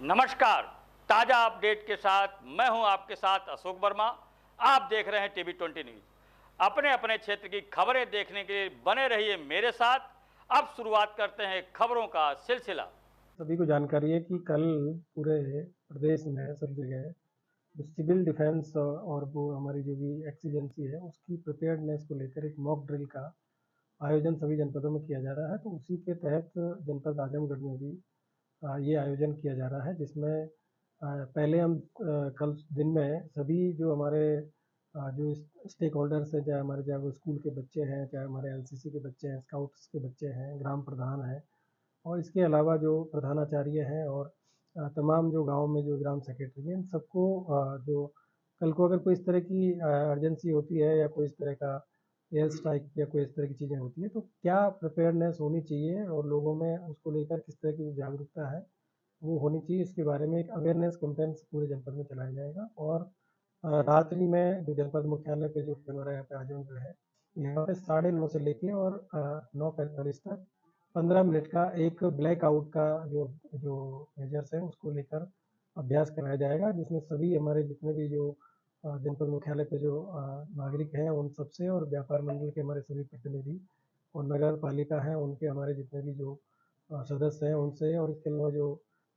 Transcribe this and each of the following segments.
नमस्कार। ताजा अपडेट के साथ मैं हूं आपके साथ अशोक वर्मा। आप देख रहे हैं टीवी 20 न्यूज। अपने अपने क्षेत्र की खबरें देखने के लिए बने रहिए मेरे साथ। अब शुरुआत करते हैं खबरों का सिलसिला। सभी को जानकारी है कि कल पूरे प्रदेश में सब जगह जो सिविल डिफेंस और वो हमारी जो भी एक्सीजेंसी है उसकी प्रिपेयर्डनेस को लेकर एक मॉक ड्रिल का आयोजन सभी जनपदों में किया जा रहा है। तो उसी के तहत जनपद आजमगढ़ में भी ये आयोजन किया जा रहा है, जिसमें पहले हम कल दिन में सभी जो हमारे जो स्टेक होल्डर्स हैं, चाहे वो स्कूल के बच्चे हैं, चाहे हमारे एनसीसी के बच्चे हैं, स्काउट्स के बच्चे हैं, ग्राम प्रधान हैं और इसके अलावा जो प्रधानाचार्य हैं और तमाम जो गांव में जो ग्राम सेक्रेटरी हैं, इन सबको जो कल को अगर कोई इस तरह की अर्जेंसी होती है या कोई इस तरह का एयर स्ट्राइक या कोई इस तरह की चीज़ें होती है तो क्या प्रिपेयर्डनेस होनी चाहिए और लोगों में उसको लेकर किस तरह की जागरूकता है वो होनी चाहिए, इसके बारे में एक अवेयरनेस कैंपेन पूरे जनपद में चलाया जाएगा। और रात्रि में जो जनपद मुख्यालय पे जो हमारा यहाँ पे आजमगढ़ है, यहाँ पे 9:30 से लेके और 9:45 तक 15 मिनट का एक ब्लैक आउट का जो जो मेजर्स है उसको लेकर अभ्यास कराया जाएगा, जिसमें सभी हमारे जितने भी जो जनपद मुख्यालय पे जो नागरिक हैं उन सबसे और व्यापार मंडल के हमारे सभी प्रतिनिधि और नगर पालिका हैं उनके हमारे जितने भी जो सदस्य हैं उनसे और इसके अलावा जो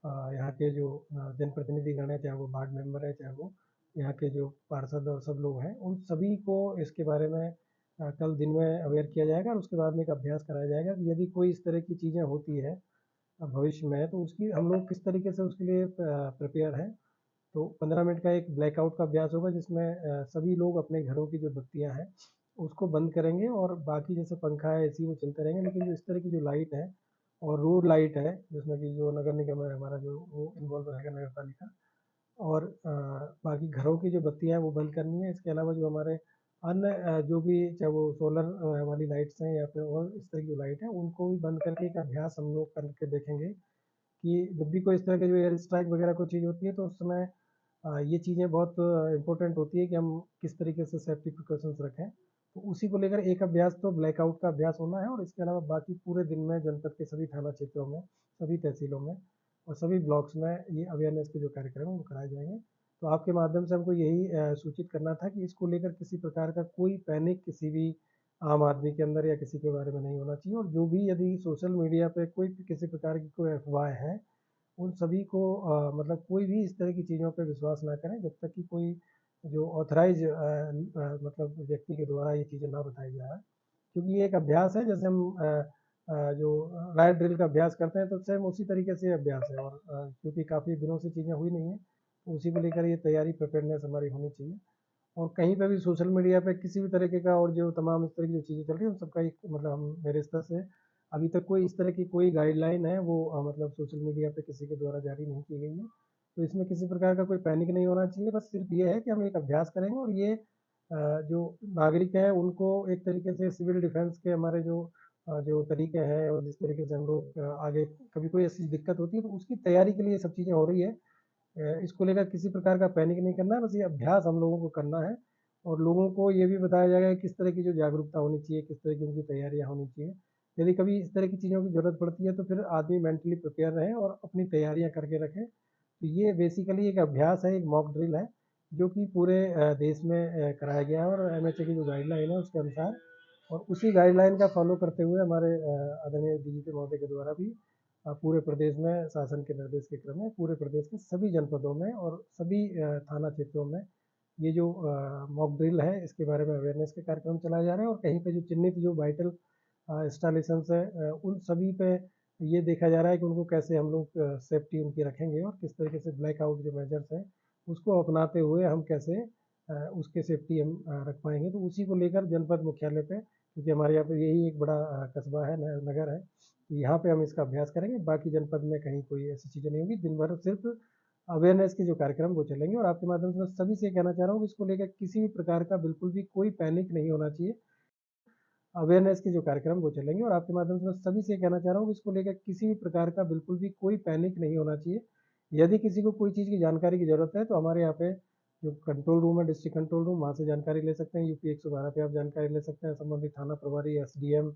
यहाँ के जो जनप्रतिनिधिगण है, चाहे वो वार्ड मेंबर है, चाहे वो यहाँ के जो पार्षद और सब लोग हैं, उन सभी को इसके बारे में कल दिन में अवेयर किया जाएगा और उसके बाद में एक अभ्यास कराया जाएगा कि यदि कोई इस तरह की चीज़ें होती है भविष्य में तो उसकी हम लोग किस तरीके से उसके लिए प्रिपेयर हैं। तो 15 मिनट का एक ब्लैकआउट का अभ्यास होगा, जिसमें सभी लोग अपने घरों की जो बत्तियां हैं उसको बंद करेंगे और बाकी जैसे पंखा है एसी वो चलते रहेंगे, लेकिन जो इस तरह की जो लाइट है और रोड लाइट है जिसमें कि जो नगर निगम है हमारा जो वो इन्वॉल्व रहेगा, नगर पालिका और बाकी घरों की जो बत्तियां हैं वो बंद करनी है। इसके अलावा जो हमारे अन्य जो भी चाहे वो सोलर वाली लाइट्स हैं या फिर और इस तरह की जो लाइट है उनको भी बंद करके एक अभ्यास हम लोग करके देखेंगे कि जब भी कोई इस तरह की जो एयर स्ट्राइक वगैरह कोई चीज़ होती है तो उस समय ये चीज़ें बहुत इम्पोर्टेंट होती है कि हम किस तरीके से सेफ्टी प्रिकॉशंस रखें। तो उसी को लेकर एक अभ्यास तो ब्लैकआउट का अभ्यास होना है और इसके अलावा बाकी पूरे दिन में जनपद के सभी थाना क्षेत्रों में, सभी तहसीलों में और सभी ब्लॉक्स में ये अवेयरनेस के जो कार्यक्रम हैं वो कराए जाएंगे। तो आपके माध्यम से हमको यही सूचित करना था कि इसको लेकर किसी प्रकार का कोई पैनिक किसी भी आम आदमी के अंदर या किसी के बारे में नहीं होना चाहिए और जो भी यदि सोशल मीडिया पे कोई किसी प्रकार की कोई अफवाह है उन सभी को मतलब कोई भी इस तरह की चीज़ों पे विश्वास ना करें जब तक कि कोई जो ऑथराइज मतलब व्यक्ति के द्वारा ये चीज़ें ना बताई जाए, क्योंकि ये एक अभ्यास है जैसे हम जो राइट ड्रिल का अभ्यास करते हैं तो सेम उसी तरीके से अभ्यास है और क्योंकि काफ़ी दिनों से चीज़ें हुई नहीं है तो उसी को लेकर ये तैयारी प्रिपेयरनेस हमारी होनी चाहिए। और कहीं पे भी सोशल मीडिया पे किसी भी तरीके का और जो तमाम इस तरह की जो चीज़ें चल रही हैं उन सबका एक मतलब हम मेरे स्तर से अभी तक कोई इस तरह की कोई गाइडलाइन है वो मतलब सोशल मीडिया पे किसी के द्वारा जारी नहीं की गई है। तो इसमें किसी प्रकार का कोई पैनिक नहीं होना चाहिए, बस सिर्फ ये है कि हम एक अभ्यास करेंगे और ये जो नागरिक हैं उनको एक तरीके से सिविल डिफेंस के हमारे जो तरीके हैं और जिस तरीके से हम लोग आगे कभी कोई ऐसी दिक्कत होती है तो उसकी तैयारी के लिए सब चीज़ें हो रही है। इसको लेकर किसी प्रकार का पैनिक नहीं करना है, बस ये अभ्यास हम लोगों को करना है और लोगों को ये भी बताया जाएगा कि किस तरह की जो जागरूकता होनी चाहिए, किस तरह की उनकी तैयारियां होनी चाहिए। यदि कभी इस तरह की चीज़ों की ज़रूरत पड़ती है तो फिर आदमी मेंटली प्रिपेयर रहे और अपनी तैयारियां करके रखे। तो ये बेसिकली एक अभ्यास है, एक मॉक ड्रिल है जो कि पूरे देश में कराया गया है और एमएचए की जो गाइडलाइन है उसके अनुसार और उसी गाइडलाइन का फॉलो करते हुए हमारे आदरणीय डीजीपी महोदय के द्वारा भी पूरे प्रदेश में शासन के निर्देश के क्रम में पूरे प्रदेश के सभी जनपदों में और सभी थाना क्षेत्रों में ये जो मॉक ड्रिल है इसके बारे में अवेयरनेस के कार्यक्रम चलाए जा रहे हैं और कहीं पे जो चिन्हित जो वाइटल इंस्टॉलेशंस है उन सभी पे ये देखा जा रहा है कि उनको कैसे हम लोग सेफ्टी उनकी रखेंगे और किस तरीके से ब्लैकआउट जो मेजर्स हैं उसको अपनाते हुए हम कैसे उसके सेफ्टी हम रख पाएंगे। तो उसी को लेकर जनपद मुख्यालय पे, क्योंकि हमारे यहाँ पे यही एक बड़ा कस्बा है, नगर है, तो यहाँ पे हम इसका अभ्यास करेंगे। बाकी जनपद में कहीं कोई ऐसी चीज़ें नहीं होगी, दिन भर सिर्फ अवेयरनेस के जो कार्यक्रम वो चलेंगे और आपके माध्यम से मैं सभी से कहना चाह रहा हूँ कि इसको लेकर किसी भी प्रकार का बिल्कुल भी कोई पैनिक नहीं होना चाहिए। अवेयरनेस के जो कार्यक्रम वो चलेंगे और आपके माध्यम से मैं सभी से कहना चाह रहा हूँ कि इसको लेकर किसी भी प्रकार का बिल्कुल भी कोई पैनिक नहीं होना चाहिए। यदि किसी को कोई चीज़ की जानकारी की जरूरत है तो हमारे यहाँ पे जो कंट्रोल रूम है, डिस्ट्रिक्ट कंट्रोल रूम, वहाँ से जानकारी ले सकते हैं। यूपी 112 पे आप जानकारी ले सकते हैं, संबंधित थाना प्रभारी, एसडीएम,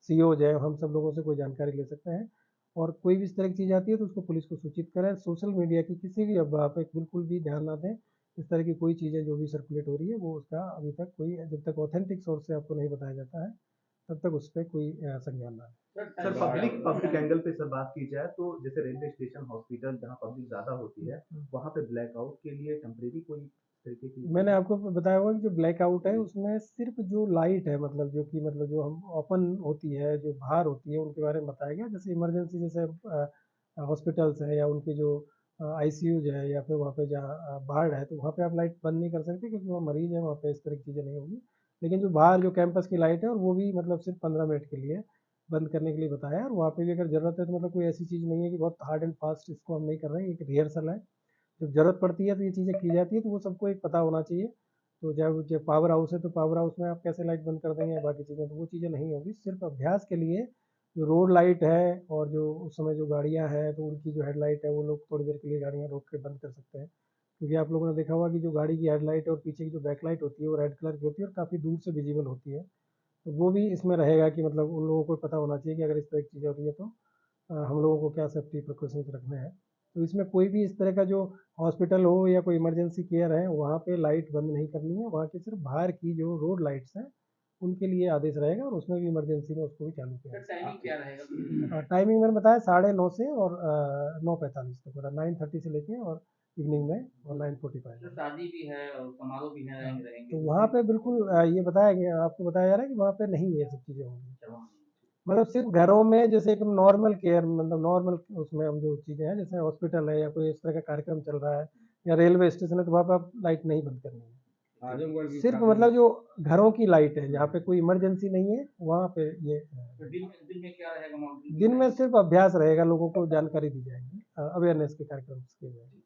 सीओ जो है हम सब लोगों से कोई जानकारी ले सकते हैं और कोई भी इस तरह की चीज़ आती है तो उसको पुलिस को सूचित करें। सोशल मीडिया की किसी भी अफवाह पे बिल्कुल भी ध्यान ना दें। इस तरह की कोई चीज़ें जो भी सर्कुलेट हो रही है वो उसका अभी तक कोई, जब तक ऑथेंटिक सोर्स से आपको नहीं बताया जाता है तब तक उस पे कोई संज्ञान ना लें। सर पब्लिक पब्लिक एंगल पे सर बात की जाए तो जैसे रेलवे स्टेशन, हॉस्पिटल जहाँ पब्लिक ज़्यादा होती है, वहाँ पे ब्लैकआउट के लिए टेम्परेरी कोई तरीके की मैंने आपको बताया हुआ कि जो ब्लैकआउट है उसमें सिर्फ जो लाइट है, मतलब जो कि मतलब जो हम ओपन होती है, जो बाहर होती है, उनके बारे में बताया गया। जैसे इमरजेंसी, जैसे हॉस्पिटल्स है या उनके जो आईसीयूज है या फिर वहाँ पे जहाँ वार्ड है, तो वहाँ पे आप लाइट बंद नहीं कर सकते क्योंकि वहाँ मरीज है, वहाँ पे इस तरह की चीज़ें नहीं होगी। लेकिन जो बाहर जो कैंपस की लाइट है, और वो भी मतलब सिर्फ 15 मिनट के लिए बंद करने के लिए बताया है। और वहाँ पे भी अगर ज़रूरत है तो मतलब कोई ऐसी चीज़ नहीं है कि बहुत हार्ड एंड फास्ट इसको हम नहीं कर रहे हैं, एक रिहर्सल है। जब ज़रूरत पड़ती है तो ये चीज़ें की जाती है, तो वो सबको एक पता होना चाहिए। तो जब पावर हाउस है तो पावर हाउस में आप कैसे लाइट बंद कर देंगे, बाकी चीज़ें, तो वो चीज़ें नहीं होगी। सिर्फ अभ्यास के लिए जो रोड लाइट है और जो उस समय जो गाड़ियाँ हैं तो उनकी जो हेडलाइट है वो लोग थोड़ी देर के लिए गाड़ियाँ रोक के बंद कर सकते हैं। क्योंकि आप लोगों ने देखा होगा कि जो गाड़ी की हेडलाइट और पीछे की जो बैकलाइट होती है वो रेड कलर की होती है और काफ़ी दूर से विजिबल होती है। तो वो भी इसमें रहेगा कि मतलब उन लोगों को पता होना चाहिए कि अगर इस तरह की चीज़ें हो रही है तो हम लोगों को क्या सेफ्टी प्रिकॉशंस रखने हैं। तो इसमें कोई भी इस तरह का जो हॉस्पिटल हो या कोई इमरजेंसी केयर है, वहाँ पे लाइट बंद नहीं करनी है। वहाँ की सिर्फ बाहर की जो रोड लाइट्स हैं उनके लिए आदेश रहेगा, और उसमें भी इमरजेंसी में उसको भी चालू किया सर टाइमिंग क्या रहेगा? जाएगा। टाइमिंग मैंने बताया 9:30 से और 9:45 तक, मतलब 9:30 से लेके और इवनिंग में और 9:45। सर शादी भी है और समारोह भी है, रहेंगे तो तो वहाँ पे उसमें बिल्कुल ये बताया गया, आपको बताया जा रहा है कि वहाँ पे नहीं ये सब चीज़ें होंगी। अच्छा, मतलब सिर्फ घरों में जैसे एक नॉर्मल केयर, मतलब नॉर्मल उसमें हम जो चीज़ें हैं, जैसे हॉस्पिटल है या कोई इस तरह का कार्यक्रम चल रहा है या रेलवे स्टेशन है, तो वहाँ पे आप लाइट नहीं बंद करनी है। आजमगढ़ की सिर्फ शादी मतलब जो घरों की लाइट है जहाँ पे कोई इमरजेंसी नहीं है वहाँ पे ये तो दिन में क्या रहेगा मॉनिटरिंग दिन में टाइम? सिर्फ अभ्यास रहेगा, लोगों को जानकारी दी जाएगी, अवेयरनेस के कार्यक्रम किए जाएंगे।